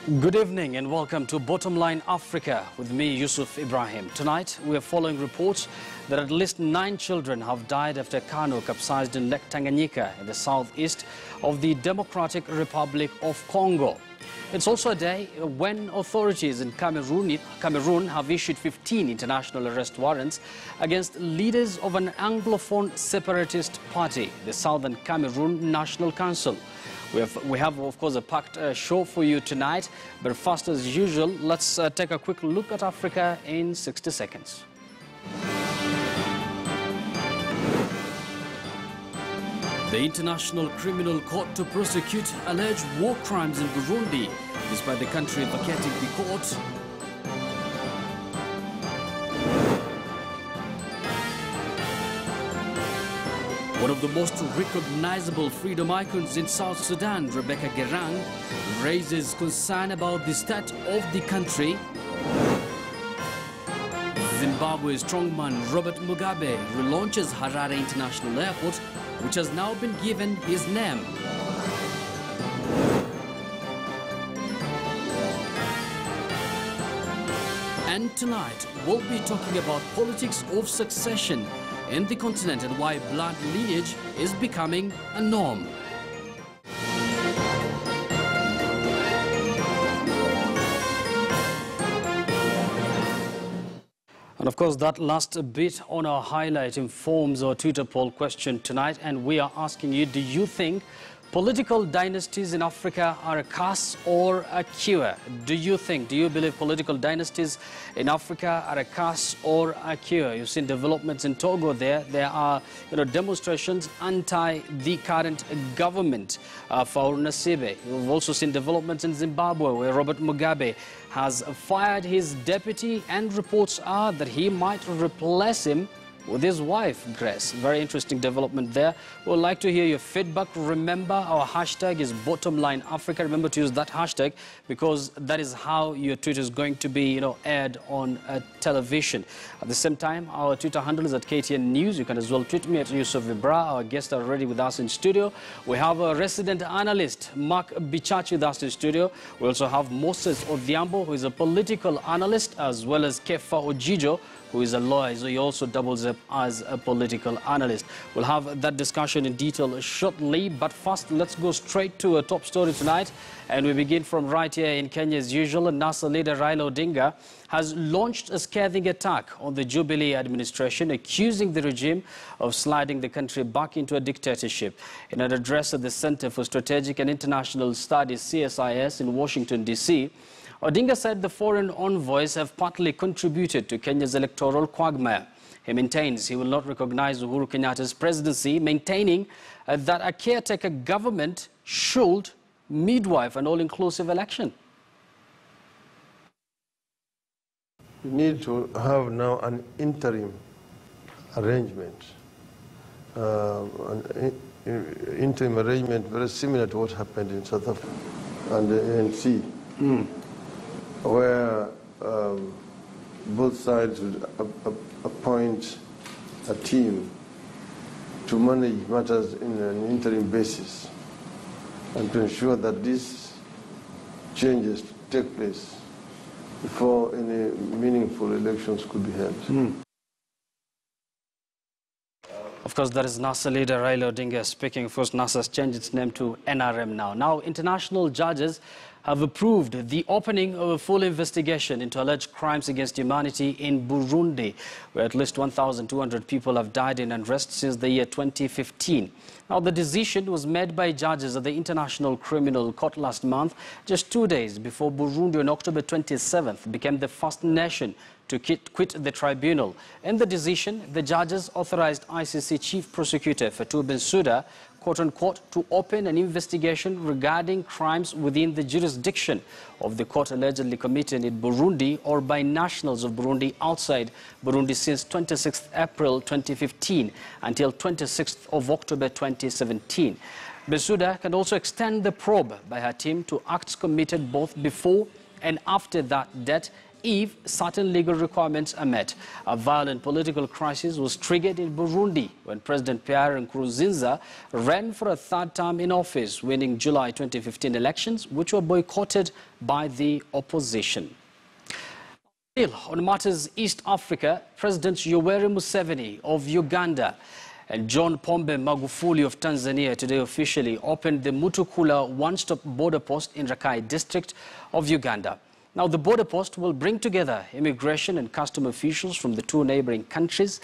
Good evening and welcome to Bottomline Africa with me, Yusuf Ibrahim. Tonight, we are following reports that at least 9 children have died after a canoe capsized in Lake Tanganyika in the southeast of the Democratic Republic of Congo. It's also a day when authorities in Cameroon have issued 15 international arrest warrants against leaders of an Anglophone separatist party, the Southern Cameroon National Council. We have, of course, a packed show for you tonight, but first, as usual, let's take a quick look at Africa in 60 seconds. The International Criminal Court to prosecute alleged war crimes in Burundi, despite the country vacating the court. One of the most recognizable freedom icons in South Sudan, Rebecca Gerang, raises concern about the state of the country. Zimbabwe's strongman Robert Mugabe relaunches Harare International Airport, which has now been given his name. And tonight, we'll be talking about politics of succession in the continent and why blood lineage is becoming a norm. And of course, that last bit on our highlight informs our Twitter poll question tonight, and we are asking you, do you think political dynasties in Africa are a curse or a cure? Do you believe political dynasties in Africa are a curse or a cure? You've seen developments in Togo there. There are demonstrations anti the current government for Nasibe. We've also seen developments in Zimbabwe where Robert Mugabe has fired his deputy, and reports are that he might replace him with his wife, Grace. Very interesting development there. We'd like to hear your feedback. Remember, our hashtag is Bottomline Africa. Remember to use that hashtag because that is how your tweet is going to be, aired on television. At the same time, our Twitter handle is at KTN News. You can as well tweet me at Yusuf Ibra. Our guests are already with us in studio. We have a resident analyst, Mark Bichachi, with us in studio. We also have Moses Odhiambo, who is a political analyst, as well as Kefa Ojijo, who is a lawyer, so he also doubles up as a political analyst. We'll have that discussion in detail shortly, but first, let's go straight to a top story tonight, and we begin from right here in Kenya as usual. NASA leader Raila Odinga has launched a scathing attack on the Jubilee administration, accusing the regime of sliding the country back into a dictatorship. In an address at the Center for Strategic and International Studies, CSIS, in Washington, D.C., Odinga said the foreign envoys have partly contributed to Kenya's electoral quagmire. He maintains he will not recognize Uhuru Kenyatta's presidency, maintaining that a caretaker government should midwife an all-inclusive election. We need to have now an interim arrangement, interim arrangement very similar to what happened in South Africa and the ANC. Where both sides would appoint a team to manage matters in an interim basis and to ensure that these changes take place before any meaningful elections could be held. Of course, that is NASA leader Raila Odinga speaking. Of course, NASA has changed its name to NRM now. Now, international judges have approved the opening of a full investigation into alleged crimes against humanity in Burundi, where at least 1,200 people have died in unrest since the year 2015. Now, the decision was made by judges at the International Criminal Court last month, just 2 days before Burundi on October 27th became the first nation to quit the tribunal. In the decision, the judges authorized ICC Chief Prosecutor Fatou Bensouda, quote-unquote, to open an investigation regarding crimes within the jurisdiction of the court allegedly committed in Burundi or by nationals of Burundi outside Burundi since 26th April 2015 until 26th of October 2017. Bensouda can also extend the probe by her team to acts committed both before and after that date if certain legal requirements are met. A violent political crisis was triggered in Burundi when President Pierre Nkurunziza ran for a third term in office, winning July 2015 elections, which were boycotted by the opposition. Still, on matters East Africa, Presidents Yoweri Museveni of Uganda and John Pombe Magufuli of Tanzania today officially opened the Mutukula one-stop border post in Rakai district of Uganda. Now, the border post will bring together immigration and custom officials from the two neighboring countries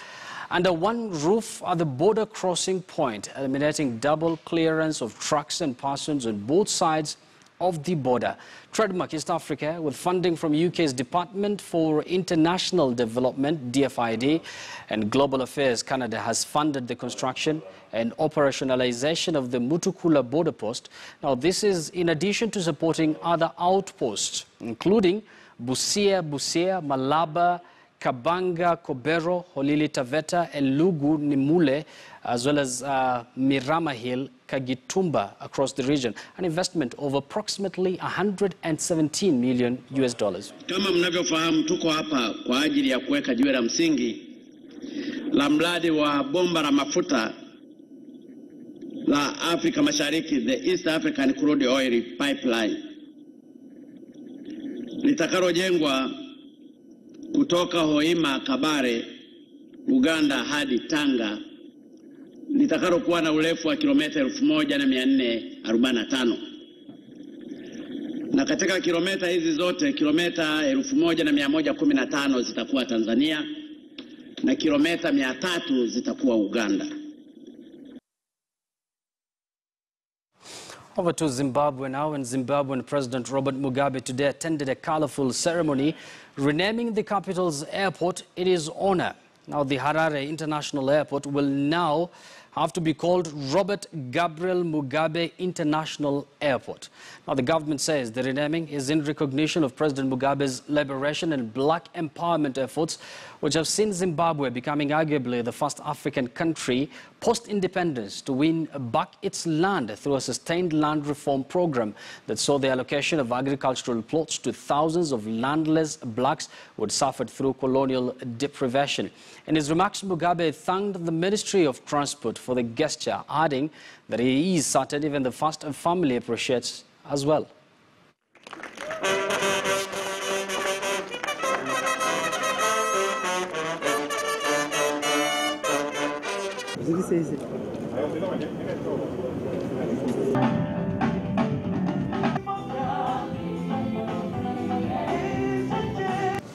under one roof at the border crossing point, eliminating double clearance of trucks and persons on both sides of the border. Trademark East Africa, with funding from UK's Department for International Development, DFID, and Global Affairs Canada, has funded the construction and operationalization of the Mutukula border post. Now, this is in addition to supporting other outposts, including Busia, Malaba, Kabanga, Kobero, Holili Taveta, and Lugu Nimule, as well as Mirama Hill, Kagitumba across the region, an investment of approximately $117 million. Kama mnavyofahamu, tuko hapa kwa ajili ya kuweka jiwe la msingi la mradi wa bomba la mafuta la Afrika Mashariki, the East African Crude Oil Pipeline, litakalojengwa kutoka Hoima Kabare, Uganda hadi Tanga, litakalokuwa na urefu wa kilomita 1445. Na katika kilomita hizi zote, kilomita 1115 zitakuwa Tanzania na kilomita 300 zitakuwa Uganda. Over to Zimbabwe now, and Zimbabwean President Robert Mugabe today attended a colorful ceremony renaming the capital's airport in his honor. Now, the Harare International Airport will now have to be called Robert Gabriel Mugabe International Airport. Now, the government says the renaming is in recognition of President Mugabe's liberation and black empowerment efforts, which have seen Zimbabwe becoming arguably the first African country post-independence to win back its land through a sustained land reform program that saw the allocation of agricultural plots to thousands of landless blacks who had suffered through colonial deprivation. In his remarks, Mugabe thanked the Ministry of Transport for the gesture, adding that he is certain even the first family appreciates as well.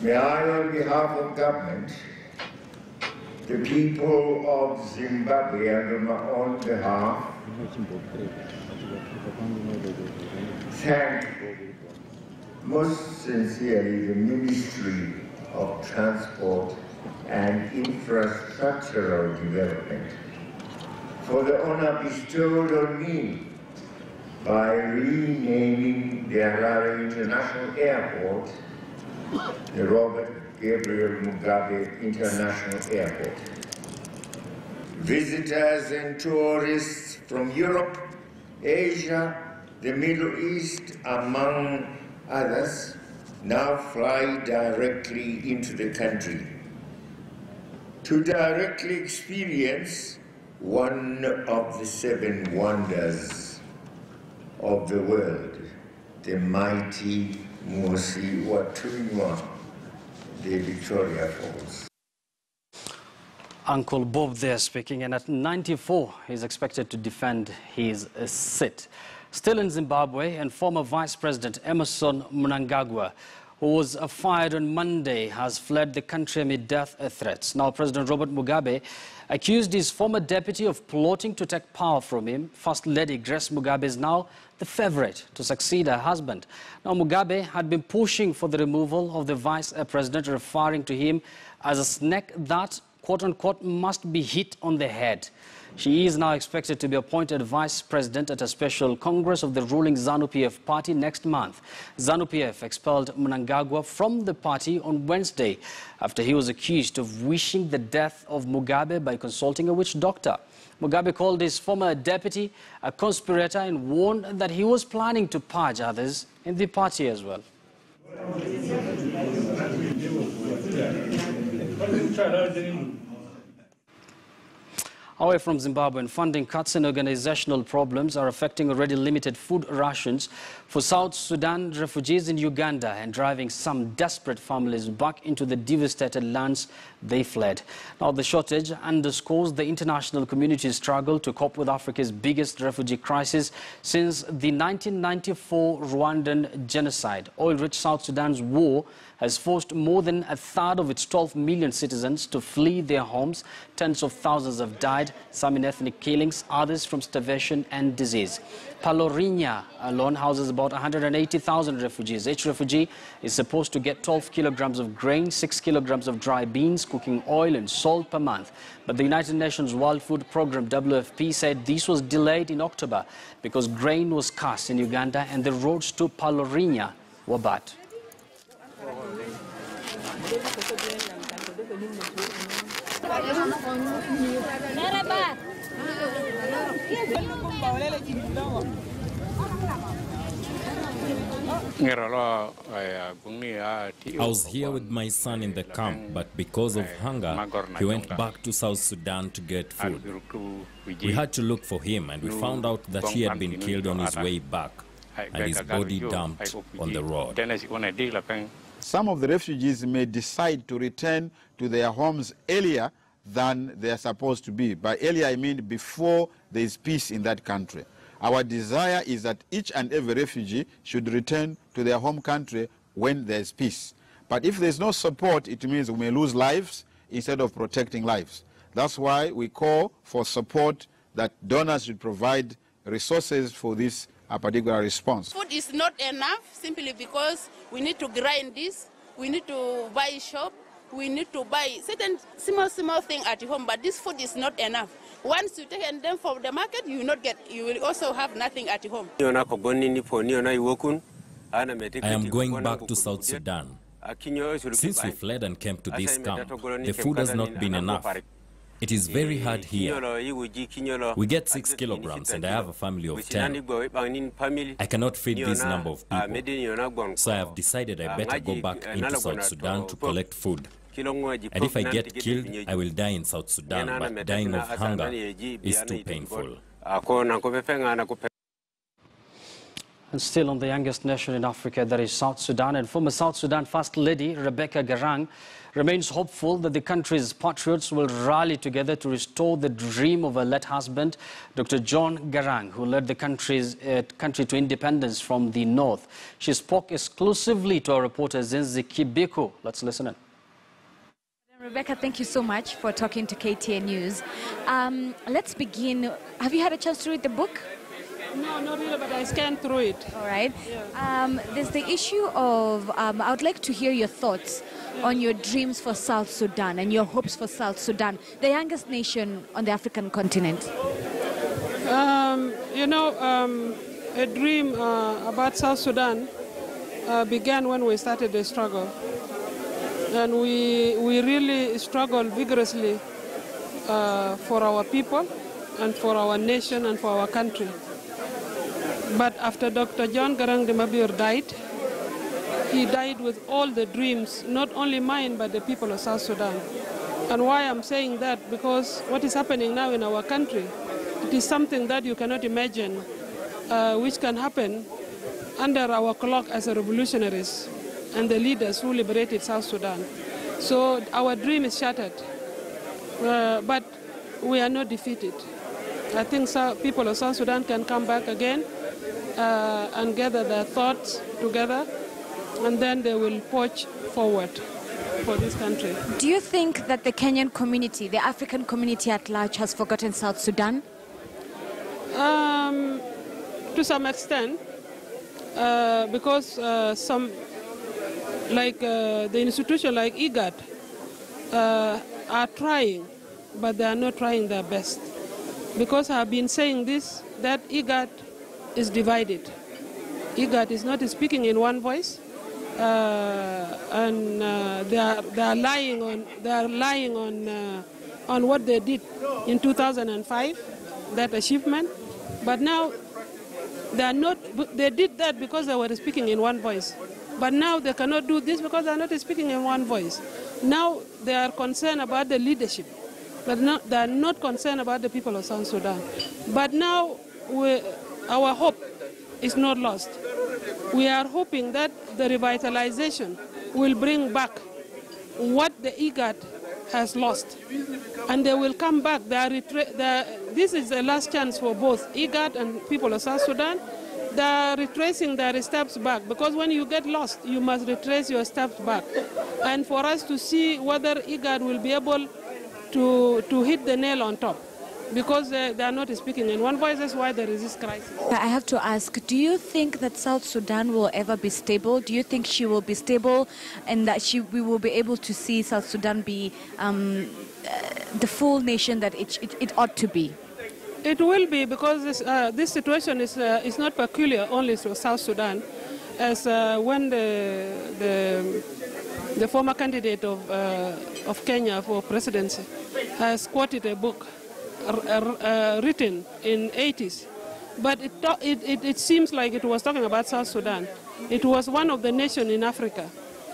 May I, on behalf of government, the people of Zimbabwe, and on my own behalf, thank most sincerely the Ministry of Transport and Infrastructural Development for the honor bestowed on me by renaming the Harare International Airport the Robert Gabriel Mugabe International Airport. Visitors and tourists from Europe, Asia, the Middle East, among others, now fly directly into the country to directly experience one of the 7 wonders of the world, the mighty Musi Watunywa, the Victoria Falls. Uncle Bob there speaking, and at 94, he's expected to defend his seat. Still in Zimbabwe, and former Vice President Emmerson Mnangagwa, who was fired on Monday, has fled the country amid death threats. Now, President Robert Mugabe accused his former deputy of plotting to take power from him. First Lady Grace Mugabe is now the favorite to succeed her husband. Now, Mugabe had been pushing for the removal of the vice president, referring to him as a snake that, quote-unquote, must be hit on the head. She is now expected to be appointed vice president at a special congress of the ruling ZANU-PF party next month. ZANU-PF expelled Mnangagwa from the party on Wednesday after he was accused of wishing the death of Mugabe by consulting a witch doctor. Mugabe called his former deputy a conspirator and warned that he was planning to purge others in the party as well. Away from Zimbabwe, funding cuts and organizational problems are affecting already limited food rations for South Sudan refugees in Uganda and driving some desperate families back into the devastated lands they fled. Now, the shortage underscores the international community's struggle to cope with Africa's biggest refugee crisis since the 1994 Rwandan genocide. Oil-rich South Sudan's war has forced more than a third of its 12 million citizens to flee their homes. Tens of thousands have died, some in ethnic killings, others from starvation and disease. Palorinya alone houses about 180,000 refugees. Each refugee is supposed to get 12 kilograms of grain, 6 kilograms of dry beans, cooking oil and salt per month. But the United Nations World Food Programme, WFP, said this was delayed in October because grain was scarce in Uganda and the roads to Palorinya were bad. I was here with my son in the camp, but because of hunger, he went back to South Sudan to get food. We had to look for him, and we found out that he had been killed on his way back, and his body dumped on the road. Some of the refugees may decide to return to their homes earlier than they are supposed to be. By earlier, I mean before there is peace in that country. Our desire is that each and every refugee should return to their home country when there is peace. But if there is no support, it means we may lose lives instead of protecting lives. That's why we call for support, that donors should provide resources for this particular response. Food is not enough simply because we need to grind this, we need to buy shop, we need to buy certain small thing at home, but this food is not enough. Once you take them from the market, you will also have nothing at home. I am going back to South Sudan. Since we fled and came to this camp, the food has not been enough. It is very hard here. We get 6 kilograms and I have a family of 10. I cannot feed this number of people. So I have decided I better go back into South Sudan to collect food. And if I get killed, I will die in South Sudan, but dying of hunger is too painful. And still on the youngest nation in Africa, that is South Sudan. And former South Sudan First Lady Rebecca Garang remains hopeful that the country's patriots will rally together to restore the dream of her late husband, Dr. John Garang, who led the country to independence from the north. She spoke exclusively to our reporter Zenzi Kibiku. Let's listen in. Rebecca, thank you so much for talking to KTN News. Let's begin. Have you had a chance to read the book? No, not really, but I scanned through it. All right. Yeah. There's the issue of, I would like to hear your thoughts on your dreams for South Sudan and your hopes for South Sudan, the youngest nation on the African continent. A dream about South Sudan began when we started the struggle. And we really struggled vigorously for our people and for our nation and for our country. But after Dr. John Garang de Mabur died, he died with all the dreams, not only mine, but the people of South Sudan. And why I'm saying that, because what is happening now in our country, it is something that you cannot imagine, which can happen under our clock as a revolutionaries and the leaders who liberated South Sudan. So our dream is shattered, but we are not defeated. I think people of South Sudan can come back again and gather their thoughts together, and then they will push forward for this country. Do you think that the Kenyan community, the African community at large, has forgotten South Sudan? To some extent, because some, like the institution like IGAD, are trying, but they are not trying their best. Because I have been saying this, that IGAD is divided. IGAD is not speaking in one voice, and they are lying on what they did in 2005, that achievement. But now they are not. They did that because they were speaking in one voice. But now they cannot do this because they are not speaking in one voice. Now they are concerned about the leadership, but they are not concerned about the people of South Sudan. But now our hope is not lost. We are hoping that the revitalization will bring back what the IGAD has lost, and they will come back. This is the last chance for both IGAD and people of South Sudan. They are retracing their steps back, because when you get lost, you must retrace your steps back. And for us to see whether IGAD will be able to hit the nail on top, because they are not speaking in one voice. That's why there is this crisis. I have to ask, do you think that South Sudan will ever be stable? Do you think she will be stable and that we will be able to see South Sudan be the full nation that it ought to be? It will be, because this situation is not peculiar only to South Sudan. As when the former candidate of Kenya for presidency has quoted a book written in the 80s, but it seems like it was talking about South Sudan. It was one of the nations in Africa.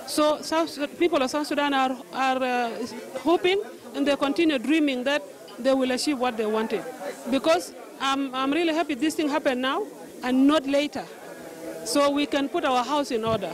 So people of South Sudan are hoping, and they continue dreaming that they will achieve what they wanted. Because I'm really happy this thing happened now and not later, so we can put our house in order.